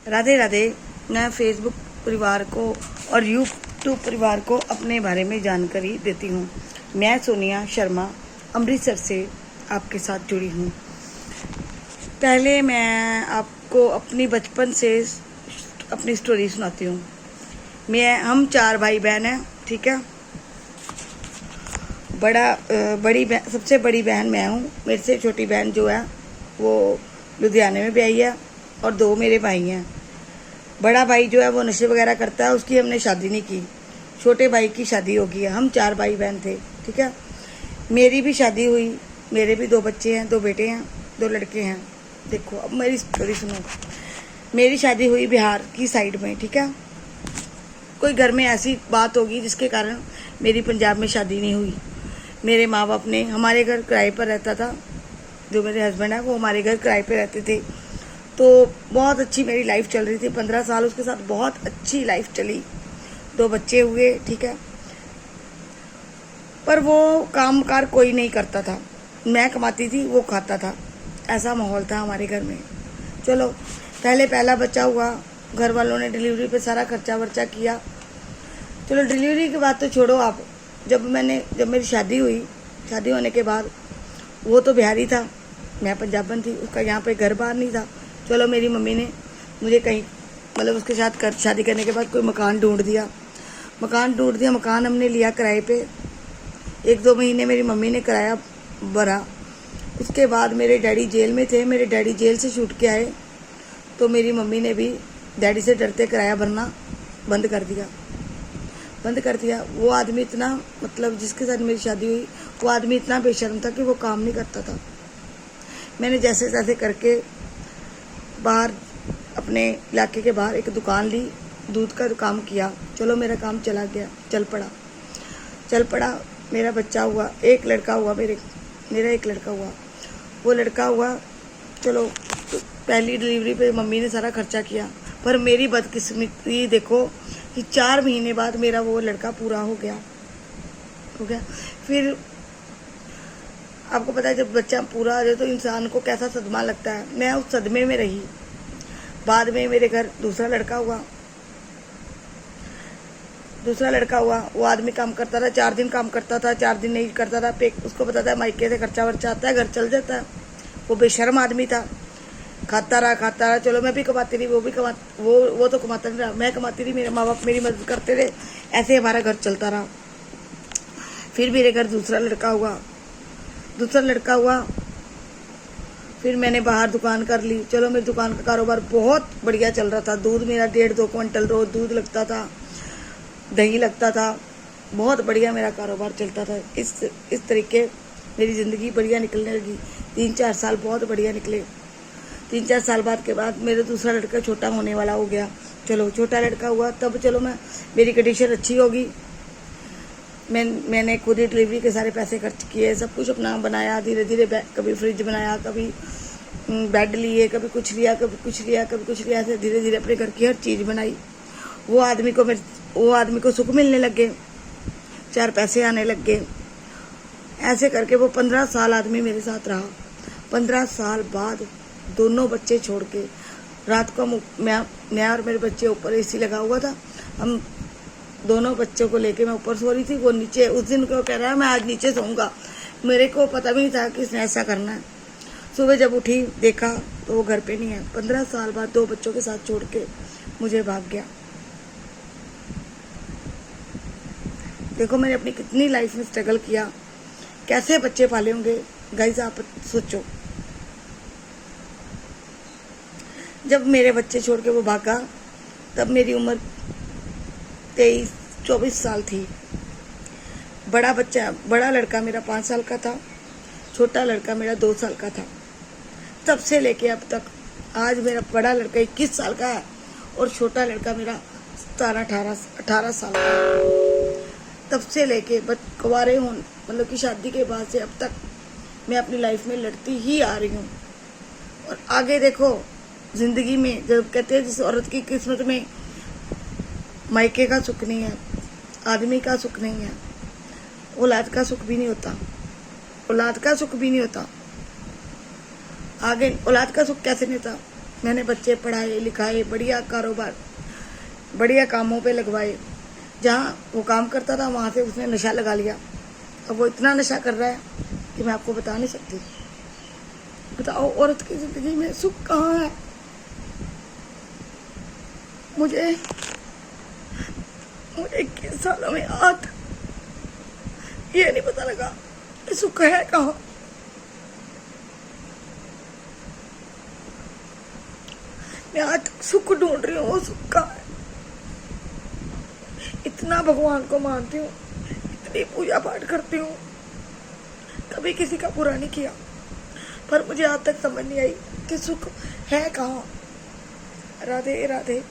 राधे राधे। मैं फेसबुक परिवार को और यूट्यूब परिवार को अपने बारे में जानकारी देती हूँ। मैं सोनिया शर्मा अमृतसर से आपके साथ जुड़ी हूँ। पहले मैं आपको अपनी बचपन से अपनी स्टोरी सुनाती हूँ। हम 4 भाई बहन हैं, ठीक है। सबसे बड़ी बहन मैं हूँ। मेरे से छोटी बहन जो है वो लुधियाने में ब्याही है और 2 मेरे भाई हैं। बड़ा भाई जो है वो नशे वगैरह करता है, उसकी हमने शादी नहीं की। छोटे भाई की शादी हो गई है। हम 4 भाई बहन थे, ठीक है। मेरी भी शादी हुई, मेरे भी 2 बच्चे हैं, 2 बेटे हैं, 2 लड़के हैं। देखो अब मेरी स्टोरी सुनो। मेरी शादी हुई बिहार की साइड में, ठीक है। कोई घर में ऐसी बात होगी जिसके कारण मेरी पंजाब में शादी नहीं हुई। मेरे माँ बाप ने, हमारे घर किराए पर रहता था, जो मेरे हस्बैंड है वो हमारे घर किराए पर रहते थे। तो बहुत अच्छी मेरी लाइफ चल रही थी। 15 साल उसके साथ बहुत अच्छी लाइफ चली। 2 बच्चे हुए, ठीक है। पर वो काम कार कोई नहीं करता था। मैं कमाती थी, वो खाता था। ऐसा माहौल था हमारे घर में। चलो पहला बच्चा हुआ, घर वालों ने डिलीवरी पे सारा खर्चा वर्चा किया। चलो डिलीवरी की बात तो छोड़ो आप। जब मेरी शादी हुई, शादी होने के बाद वो तो बिहारी था, मैं पंजाबन थी। उसका यहाँ पे घर बार नहीं था। चलो मेरी मम्मी ने मुझे कहीं मतलब उसके साथ शादी करने के बाद कोई मकान ढूंढ दिया। मकान हमने लिया किराए पे। 1-2 महीने मेरी मम्मी ने किराया भरा। उसके बाद मेरे डैडी जेल में थे। मेरे डैडी जेल से छूट के आए तो मेरी मम्मी ने भी डैडी से डरते किराया भरना बंद कर दिया। वो आदमी इतना, मतलब जिसके साथ मेरी शादी हुई, वो आदमी इतना बेशर्म था कि वो काम नहीं करता था। मैंने जैसे तैसे करके बाहर, अपने इलाके के बाहर एक दुकान ली, दूध का काम किया। चलो मेरा काम चल पड़ा। मेरा बच्चा हुआ, एक लड़का हुआ, मेरा एक लड़का हुआ। वो लड़का हुआ, चलो तो पहली डिलीवरी पे मम्मी ने सारा खर्चा किया। पर मेरी बदकिस्मती देखो कि 4 महीने बाद मेरा वो लड़का पूरा हो गया। फिर आपको पता है जब बच्चा पूरा हो जाए तो इंसान को कैसा सदमा लगता है। मैं उस सदमे में रही। बाद में मेरे घर दूसरा लड़का हुआ। वो आदमी काम करता था, 4 दिन काम करता था, 4 दिन नहीं करता था। उसको पता था मायके से खर्चा वर्चा आता है, घर चल जाता है। वो बेशर्म आदमी था। खाता रहा। चलो मैं भी कमाती रही, वो तो कमाता नहीं रहा, मैं कमाती रही। मेरे माँ बाप मेरी मदद करते रहे। ऐसे हमारा घर चलता रहा। फिर मेरे घर दूसरा लड़का हुआ। फिर मैंने बाहर दुकान कर ली। चलो मेरी दुकान का कारोबार बहुत बढ़िया चल रहा था। दूध मेरा 1.5-2 क्विंटल रोज दूध लगता था, दही लगता था। बहुत बढ़िया मेरा कारोबार चलता था। इस तरीके मेरी ज़िंदगी बढ़िया निकलने लगी। 3-4 साल बहुत बढ़िया निकले। 3-4 साल बाद के बाद मेरा दूसरा लड़का छोटा होने वाला हो गया। चलो छोटा लड़का हुआ तब चलो मेरी कंडीशन अच्छी होगी। मैंने खुद ही डिलीवरी के सारे पैसे खर्च किए, सब कुछ अपना बनाया। धीरे धीरे कभी फ्रिज बनाया, कभी बेड लिए, कभी कुछ लिया। ऐसे धीरे धीरे अपने घर की हर चीज़ बनाई। वो आदमी को सुख मिलने लग गए, 4 पैसे आने लग गए। ऐसे करके वो 15 साल आदमी मेरे साथ रहा। 15 साल बाद दोनों बच्चे छोड़ के रात को मैं और मेरे बच्चे ऊपर एसी लगा हुआ था। हम दोनों बच्चों को लेके मैं ऊपर सो रही थी, वो नीचे। उस दिन को कह रहा है मैं आज नीचे सोऊंगा। मेरे को पता भी नहीं था कि इसने ऐसा करना है। सुबह जब उठी देखा तो वो घर पे नहीं है। 15 साल बाद 2 बच्चों के साथ छोड़ के मुझे भाग गया। देखो मैंने अपनी कितनी लाइफ में स्ट्रगल किया, कैसे बच्चे पाले होंगे गाइस, आप सोचो। जब मेरे बच्चे छोड़ के वो भागा तब मेरी उम्र 23-24 साल थी। बड़ा लड़का मेरा 5 साल का था, छोटा लड़का मेरा 2 साल का था। तब से लेके अब तक आज मेरा बड़ा लड़का 21 साल का है और छोटा लड़का मेरा 17-18 साल का है। तब से लेके कुंवारे हों, मतलब कि शादी के बाद से अब तक मैं अपनी लाइफ में लड़ती ही आ रही हूँ। और आगे देखो जिंदगी में, जब कहते हैं जिस औरत की किस्मत में मायके का सुख नहीं है, आदमी का सुख नहीं है, औलाद का सुख भी नहीं होता। आगे औलाद का सुख कैसे नहीं होता? मैंने बच्चे पढ़ाए लिखाए, बढ़िया कारोबार, बढ़िया कामों पे लगवाए। जहाँ वो काम करता था वहाँ से उसने नशा लगा लिया। अब वो इतना नशा कर रहा है कि मैं आपको बता नहीं सकती। बताओ औरत की जिंदगी में सुख कहाँ है? मुझे 21 सालों में आज तक ये नहीं पता लगा कि सुख है कहाँ। मैं आज तक सुख ढूंढ रही हूँ, वो सुख कहाँ है। इतना भगवान को मानती हूँ, इतनी पूजा पाठ करती हूँ, कभी किसी का बुरा नहीं किया, पर मुझे आज तक समझ नहीं आई कि सुख है कहाँ। राधे राधे।